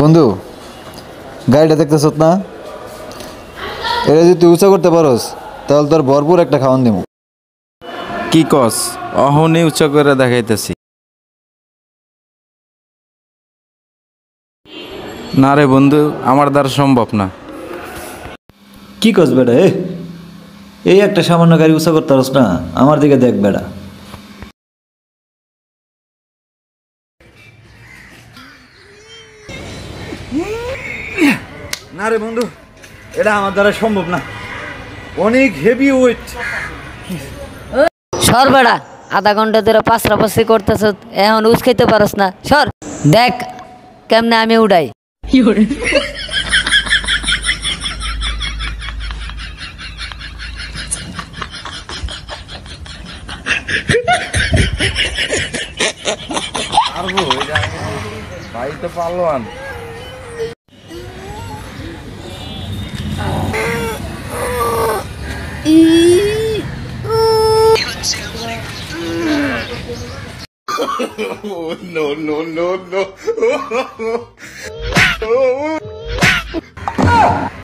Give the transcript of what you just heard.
বন্ধু, গাড়িটা দেখতেছ না? এটা যদি তুই উঁচা করতে পারোস তাহলে তোর ভরপুর একটা খাওয়ান দিব। কি কস? অহনি উচ্চ করে দেখাইতেছি। না রে বন্ধু, আমার দ্বারা সম্ভব না। কি কস বেটা? এই একটা সামান্য গাড়ি উঁচা করতে পারোস না? আমার দিকে দেখ বেটা। না রে বন্ধু, এটা আমার দ্বারা সম্ভব না, অনেক হেভি ওয়েট। সর বেড়া, আধা ঘন্টা ধরে পাঁচরাপাশি করতেছ, এখন উস্কাইতে পারস না। সর, দেখ কেমনে আমি উড়াই। ভাই তো পালোয়ান। No.